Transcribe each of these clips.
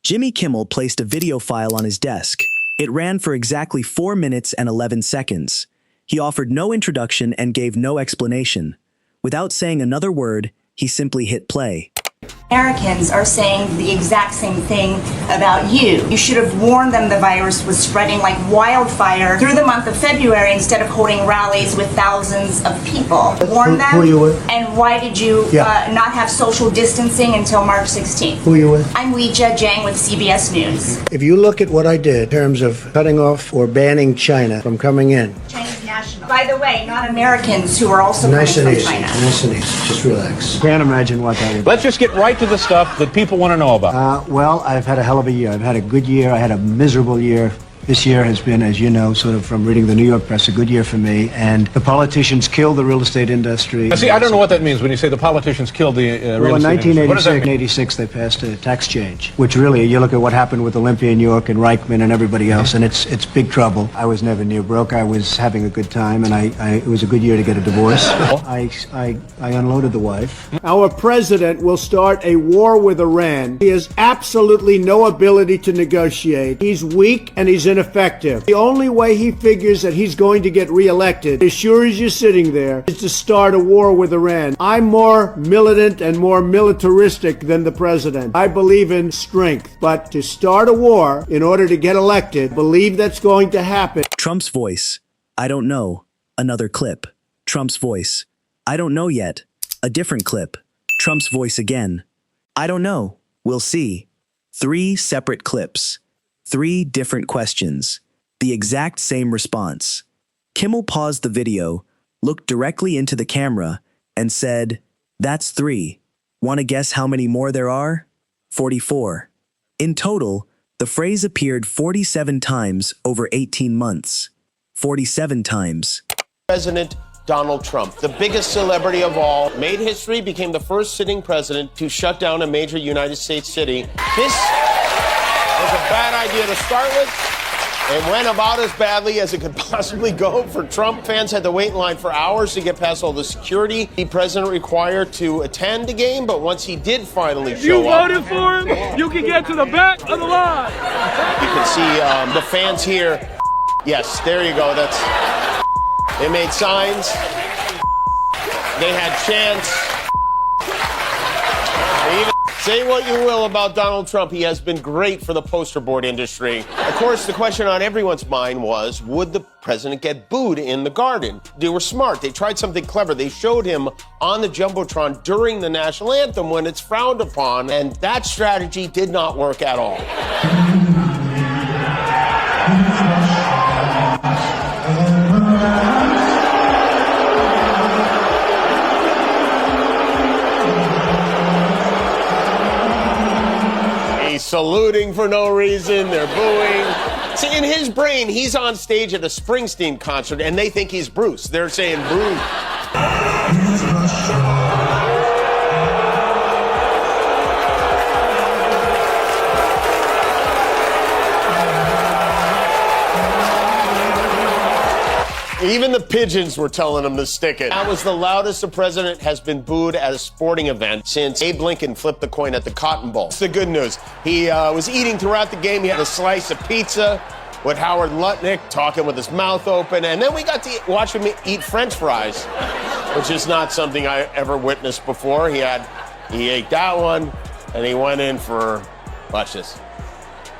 Jimmy Kimmel placed a video file on his desk. It ran for exactly 4 minutes and 11 seconds. He offered no introduction and gave no explanation. Without saying another word, he simply hit play. Americans are saying the exact same thing about you. You should have warned them the virus was spreading like wildfire through the month of February instead of holding rallies with thousands of people. Warn them? Who are you with? And why did you not have social distancing until March 16th? Who are you with? I'm Weijia Jiang with CBS News. If you look at what I did in terms of cutting off or banning China from coming in. Chinese national. By the way, not Americans who are also Nice coming and from easy. China. Nice and easy. Just relax. Can't imagine what that would be. Let's just get right to the stuff that people want to know about. Well, I've had a hell of a year. I've had a good year. I had a miserable year. This year has been, as you know, sort of from reading the New York press, a good year for me. And the politicians killed the real estate industry. See, I don't know what that means when you say the politicians killed the real estate industry. Well, in What does that 1986, they passed a tax change, which really, you look at what happened with Olympia in New York and Reichman and everybody else, and it's big trouble. I was never near broke. I was having a good time, and it was a good year to get a divorce. I unloaded the wife. Our president will start a war with Iran. He has absolutely no ability to negotiate. He's weak and he's ineffective. The only way he figures that he's going to get reelected, as sure as you're sitting there, is to start a war with Iran. I'm more militant and more militaristic than the president. I believe in strength, but to start a war in order to get elected, believe that's going to happen. Trump's voice. I don't know. Another clip. Trump's voice. I don't know yet. A different clip. Trump's voice again. I don't know. We'll see. 3 separate clips. 3 different questions. The exact same response. Kimmel paused the video, looked directly into the camera, and said, "That's 3. Want to guess how many more there are? 44. In total, the phrase appeared 47 times over 18 months. 47 times. President Donald Trump, the biggest celebrity of all, made history, became the first sitting president to shut down a major United States city. This was a bad idea to start with. It went about as badly as it could possibly go for Trump. Fans had to wait in line for hours to get past all the security the president required to attend the game, but once he did finally show up... If you voted for him, you can get to the back of the line. You can see the fans here. Yes, there you go. They made signs. They had chants. They even say what you will about Donald Trump, he has been great for the poster board industry. Of course, the question on everyone's mind was, would the president get booed in the Garden? They were smart. They tried something clever. They showed him on the Jumbotron during the national anthem when it's frowned upon, and that strategy did not work at all. Saluting for no reason, they're booing. See, in his brain, he's on stage at a Springsteen concert and they think he's Bruce. They're saying Bruce. Even the pigeons were telling him to stick it. That was the loudest the president has been booed at a sporting event since Abe Lincoln flipped the coin at the Cotton Bowl. It's the good news. He was eating throughout the game. He had a slice of pizza with Howard Lutnick talking with his mouth open. And then we got to watch him eat French fries, which is not something I ever witnessed before. He ate that one and he went in for, watch this.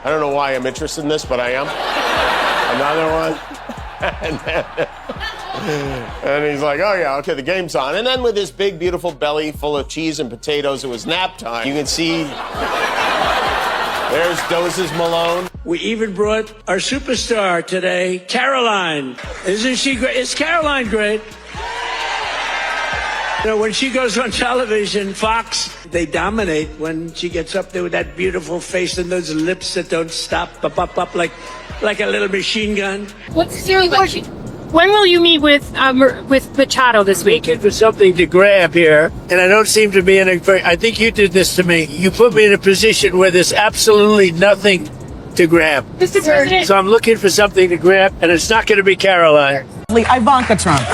I don't know why I'm interested in this, but I am. Another one. And he's like, oh yeah, okay, the game's on. And then with his big, beautiful belly full of cheese and potatoes, it was nap time. You can see, there's Doses Malone. We even brought our superstar today, Caroline. Isn't she great? Is Caroline great? You know, when she goes on television, Fox, they dominate when she gets up there with that beautiful face and those lips that don't stop, up, like a little machine gun. What's your question? When will you meet with Machado this week? Looking for something to grab here, and I don't seem to be in a very... I think you did this to me. You put me in a position where there's absolutely nothing to grab. Mr. President. So I'm looking for something to grab, and it's not going to be Caroline. Ivanka Trump.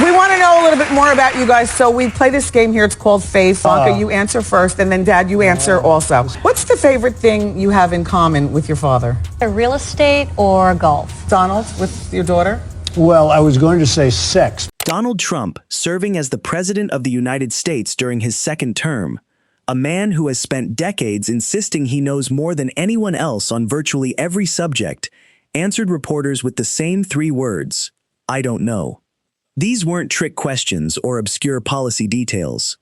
We want to know little bit more about you guys. So we play this game here. It's called Faith. Blanca, you answer first, and then Dad, you answer also. What's the favorite thing you have in common with your father? Real estate or golf? Donald, with your daughter? Well, I was going to say sex. Donald Trump, serving as the President of the United States during his second term, a man who has spent decades insisting he knows more than anyone else on virtually every subject, answered reporters with the same 3 words, "I don't know." These weren't trick questions or obscure policy details.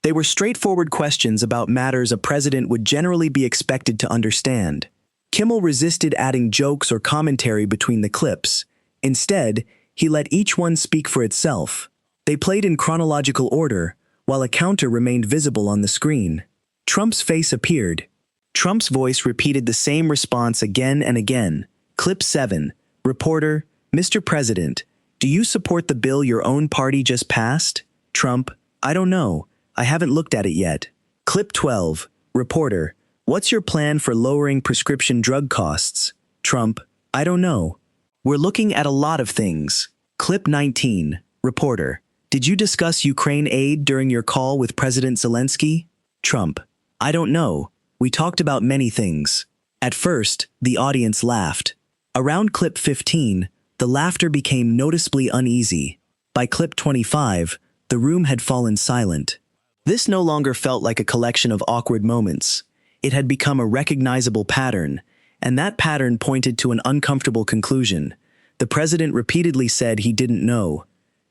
They were straightforward questions about matters a president would generally be expected to understand. Kimmel resisted adding jokes or commentary between the clips. Instead, he let each one speak for itself. They played in chronological order, while a counter remained visible on the screen. Trump's face appeared. Trump's voice repeated the same response again and again. Clip 7. Reporter, Mr. President, do you support the bill your own party just passed? Trump, I don't know. I haven't looked at it yet. Clip 12. Reporter, what's your plan for lowering prescription drug costs? Trump, I don't know. We're looking at a lot of things. Clip 19. Reporter, did you discuss Ukraine aid during your call with President Zelensky? Trump, I don't know. We talked about many things. At first, the audience laughed. Around clip 15, the laughter became noticeably uneasy. By clip 25, the room had fallen silent. This no longer felt like a collection of awkward moments. It had become a recognizable pattern, and that pattern pointed to an uncomfortable conclusion. The president repeatedly said he didn't know.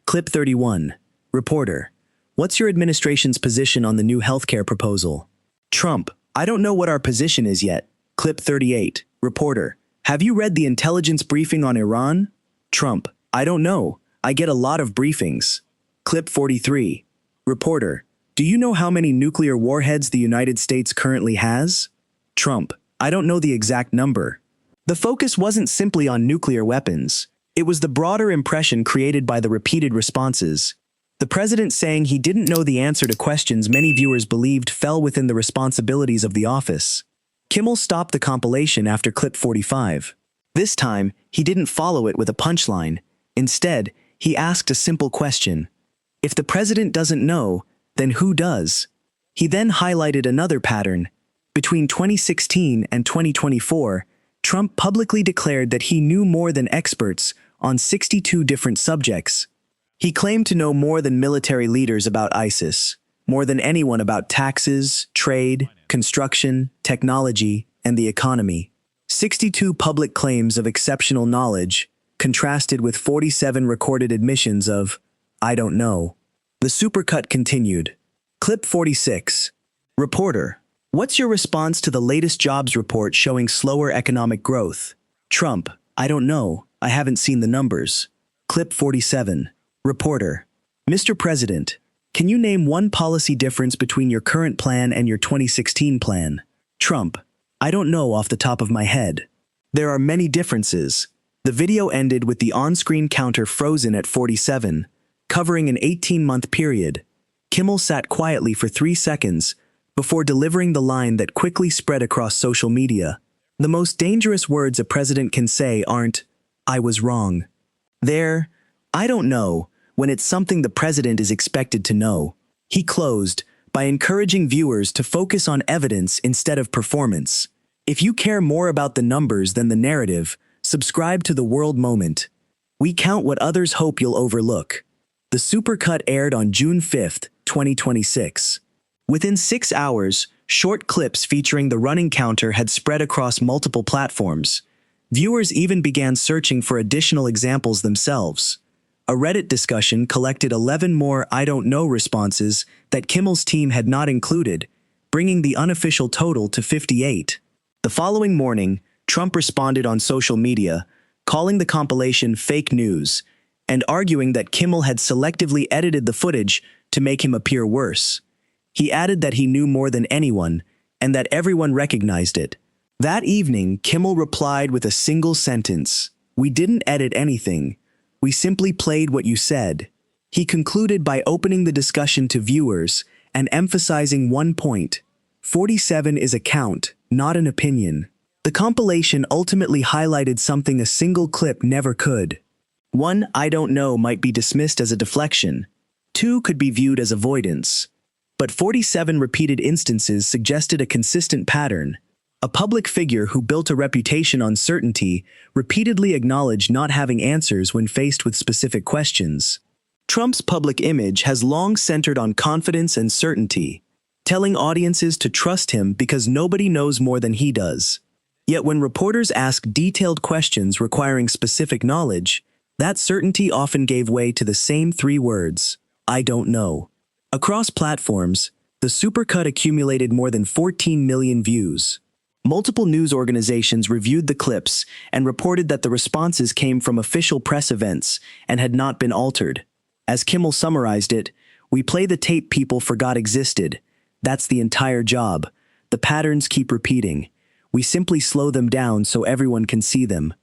Clip 31. Reporter, what's your administration's position on the new healthcare proposal? Trump, I don't know what our position is yet. Clip 38. Reporter, have you read the intelligence briefing on Iran? Trump, I don't know. I get a lot of briefings. Clip 43. Reporter, do you know how many nuclear warheads the United States currently has? Trump, I don't know the exact number. The focus wasn't simply on nuclear weapons. It was the broader impression created by the repeated responses. The president saying he didn't know the answer to questions many viewers believed fell within the responsibilities of the office. Kimmel stopped the compilation after clip 45. This time, he didn't follow it with a punchline. Instead, he asked a simple question. If the president doesn't know, then who does? He then highlighted another pattern. Between 2016 and 2024, Trump publicly declared that he knew more than experts on 62 different subjects. He claimed to know more than military leaders about ISIS, more than anyone about taxes, trade, construction, technology, and the economy. 62 public claims of exceptional knowledge, contrasted with 47 recorded admissions of, I don't know. The supercut continued. Clip 46. Reporter, what's your response to the latest jobs report showing slower economic growth? Trump, I don't know. I haven't seen the numbers. Clip 47. Reporter, Mr. President, can you name one policy difference between your current plan and your 2016 plan? Trump, I don't know off the top of my head. There are many differences. The video ended with the on-screen counter frozen at 47, covering an 18-month period. Kimmel sat quietly for 3 seconds before delivering the line that quickly spread across social media. The most dangerous words a president can say aren't, I was wrong. They're, I don't know, when it's something the president is expected to know. He closed by encouraging viewers to focus on evidence instead of performance. If you care more about the numbers than the narrative, subscribe to The World Moment. We count what others hope you'll overlook. The supercut aired on June 5, 2026. Within 6 hours, short clips featuring the running counter had spread across multiple platforms. Viewers even began searching for additional examples themselves. A Reddit discussion collected 11 more I don't know responses that Kimmel's team had not included, bringing the unofficial total to 58. The following morning, Trump responded on social media, calling the compilation fake news, and arguing that Kimmel had selectively edited the footage to make him appear worse. He added that he knew more than anyone, and that everyone recognized it. That evening, Kimmel replied with a single sentence, "We didn't edit anything. We simply played what you said." He concluded by opening the discussion to viewers and emphasizing one point. 47 is a count, not an opinion. The compilation ultimately highlighted something a single clip never could. One I don't know might be dismissed as a deflection, 2 could be viewed as avoidance. But 47 repeated instances suggested a consistent pattern. A public figure who built a reputation on certainty repeatedly acknowledged not having answers when faced with specific questions. Trump's public image has long centered on confidence and certainty, telling audiences to trust him because nobody knows more than he does. Yet when reporters ask detailed questions requiring specific knowledge, that certainty often gave way to the same 3 words, "I don't know." Across platforms, the supercut accumulated more than 14 million views. Multiple news organizations reviewed the clips and reported that the responses came from official press events and had not been altered. As Kimmel summarized it, "We play the tape people forgot existed. That's the entire job. The patterns keep repeating. We simply slow them down so everyone can see them.